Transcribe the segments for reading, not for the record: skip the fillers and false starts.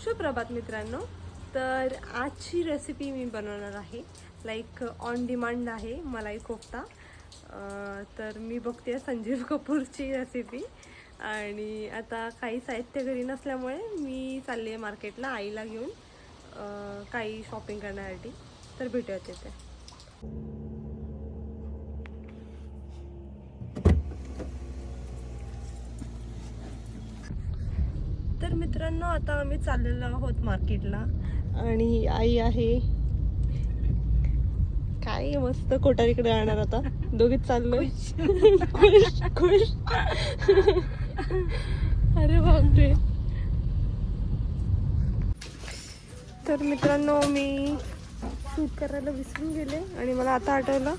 सुप्रभात मित्रांनो. तर आजची रेसिपी मी बनवणार आहे लाईक ऑन डिमांड आहे मलाई कोफ्ता. तर मी बघते संजीव कपूरची रेसिपी आणि आता काही साहित्य घरी नसल्यामुळे मी चालले आहे मार्केटला आईला घेऊन काही शॉपिंग करण्यासाठी. तर भेटूया तिथे. तर मित्रांनो आता आम्ही चाललेलो आहोत मार्केटला आणि आई आहे काय मस्त कोटारीकडे राहणार. आता दोघीच चाललोय खुश खुश. अरे बापरे. तर मित्रांनो मी शूट करायला विसरून गेले आणि मला आता आठवलं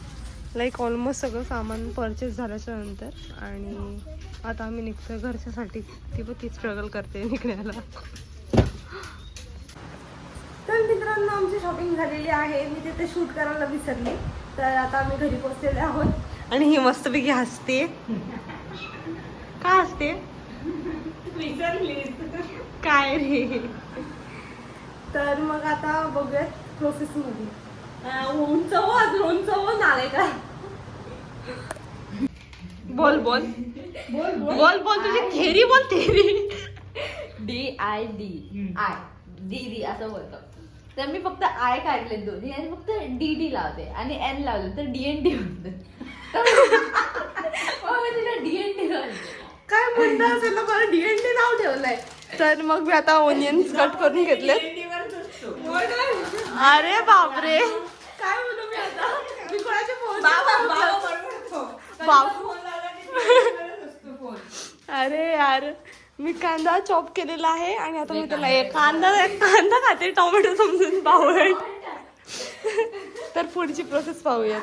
लाईक ऑलमोस्ट सगळं सामान परचेस झाल्याच्या नंतर. आणि आता आम्ही निघतोय घरच्यासाठी. ती पण ती स्ट्रगल करते निघण्याला. तर मित्रांनो आमची शॉपिंग झालेली आहे. मी तिथे शूट करायला विसरले. तर आता आम्ही घरी पोहोचलेले आहोत आणि ही मस्तपैकी हसते. का हसते काय रे. तर मग आता बघूयात प्रोसेस मध्ये. उंच नाले का. बोल बोल बोल बोल बोल तुझी थेरी बोल. थेरी DID असं बोलतो. तर मी फक्त आय काढले दोन्ही आणि फक्त DD लावते आणि N लावले तर DND म्हणते. तिला DND लावले. काय म्हणता असेल ना मला DND नाव ठेवलंय. तर मग मी आता ओनियन्स कट करून घेतले. अरे बापरे काय बोलू मी आता. मी कोणाच्या अरे यार मी कांदा चॉप केलेला आहे आणि आता मी त्याला कांदा खाते टोमॅटो समजून पाहूया. तर पुढची प्रोसेस पाहूयात.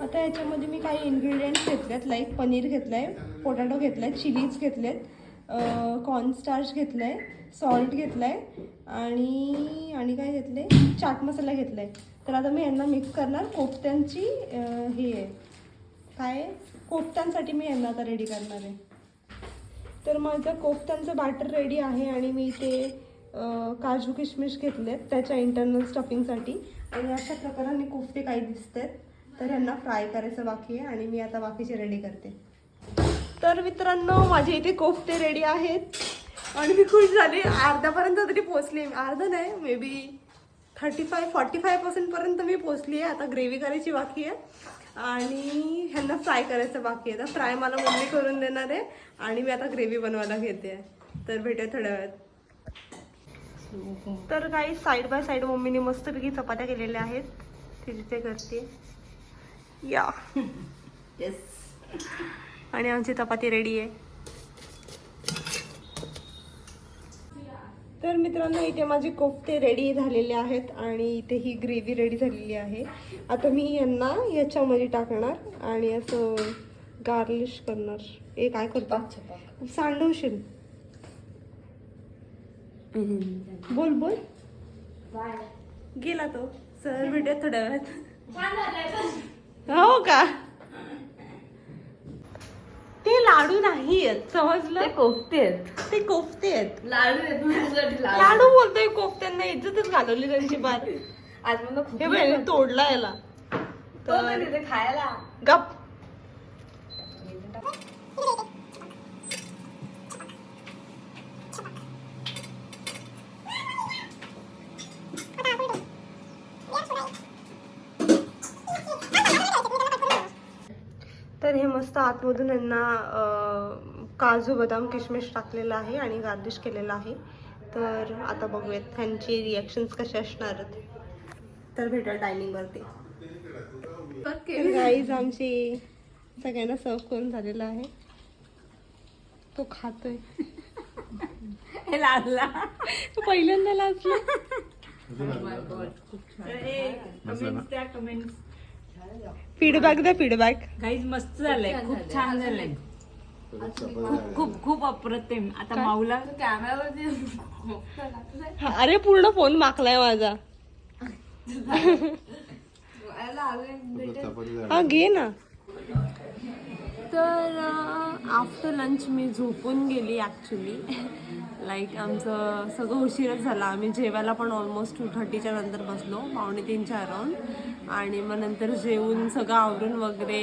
आता याच्यामध्ये मी काही इन्ग्रेडियंट्स घेतलेत लाईक पनीर घेतलंय, पोटॅटो घेतलाय, चिलीज घेतलेत, कॉर्नस्टार्च घेतलंय, सॉल्ट घेतलाय आणि काय घेतले चाट मसाला घेतलाय. तर आता मी यांना मिक्स करणार. कोफ्त्यांची हे काय कोफ्त्यांसाठी मी यांना आता रेडी करणार आहे. तर माझं कोफ्त्यांचं बॅटर रेडी आहे आणि मी ते काजू किशमिश घेतलेत त्याच्या इंटरनल स्टफिंगसाठी. आणि अशा प्रकाराने कोफ्ते काही दिसत आहेत. तर यांना फ्राय करायचं बाकी आहे आणि मी आता बाकीचे रेडी करते. तर मित्रांनो माझे इथे कोफ्ते रेडी आहेत आणि मी खुश झाली. अर्ध्यापर्यंत तरी पोचली. अर्धा नाही मे बी 35-45% पर्यंत मी पोचली आहे. आता ग्रेव्ही करायची बाकी आहे आणि ह्यांना फ्राय करायचं बाकी आहे. तर फ्राय मला मम्मी करून देणार आहे आणि मी आता ग्रेव्ही बनवायला घेते. तर भेटूया थोड्या वेळात. तर काही साईड बाय साईड मम्मीने मस्तपैकी चपात्या केलेल्या आहेत. ती तिथे करते या. आणि आमची चपाती रेडी आहे. तर मित्रांनो इथे माझे कोफ्ते रेडी झालेले आहेत आणि इथे ही ग्रेव्ही रेडी झालेली आहे. आता मी यांना याच्यामध्ये टाकणार आणि असं गार्लिश करणार. हे काय करतो सांडवशील. बोल बोल गेला तो. सर भेटूया थोड्या वेळात. हो का. ते लाडू नाही आहेत समजलं. ते कोफ्ते आहेत. ते कोफ्ते आहेत. लाडू बोलतोय. कोफ्त्यांना इज्जतच घालवली त्यांची बात. आज मला हे बघ तोडला याला. तर खायला गप. तर हे मस्त आतमधून यांना काजू बदाम किशमिश टाकलेला आहे आणि गार्निश केलेला आहे. तर आता बघूयात ह्यांची रिॲक्शन्स कशा असणार आहेत. तर भेटूया डायनिंगवरती. गाईज आमची सगळ्यांना सर्व करून झालेला आहे. तो खातोय. हे लाजला. तो पहिल्यांदा लाजला. फीडबॅक द्या. फीडबॅक गाईज मस्त झालंय. खूप छान झालंय. खूप खूप अप्रतिम. आता माऊला कॅमेरावरती. अरे पूर्ण फोन मागलाय माझा. हा घे ना. तर आफ्टर लंच मी झोपून गेली ॲक्च्युली. लाईक आमचं सगळं उशीरच झाला. आम्ही जेवायला पण ऑलमोस्ट 2:30च्या नंतर बसलो, 2:45च्या अराउंड. आणि मग नंतर जेवून सगळं आवरून वगैरे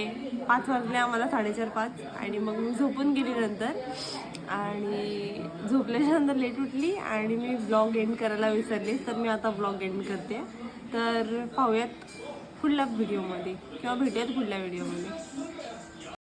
5 वाजले आम्हाला, 4:30-5. आणि मग मी झोपून गेली नंतर. आणि झोपल्याच्या नंतर लेट उठली आणि मी ब्लॉग एंड करायला विसरले. तर मी आता ब्लॉग एंड करते. तर पाहूयात पुढल्या व्हिडिओमध्ये किंवा भेटूयात पुढल्या व्हिडिओमध्ये.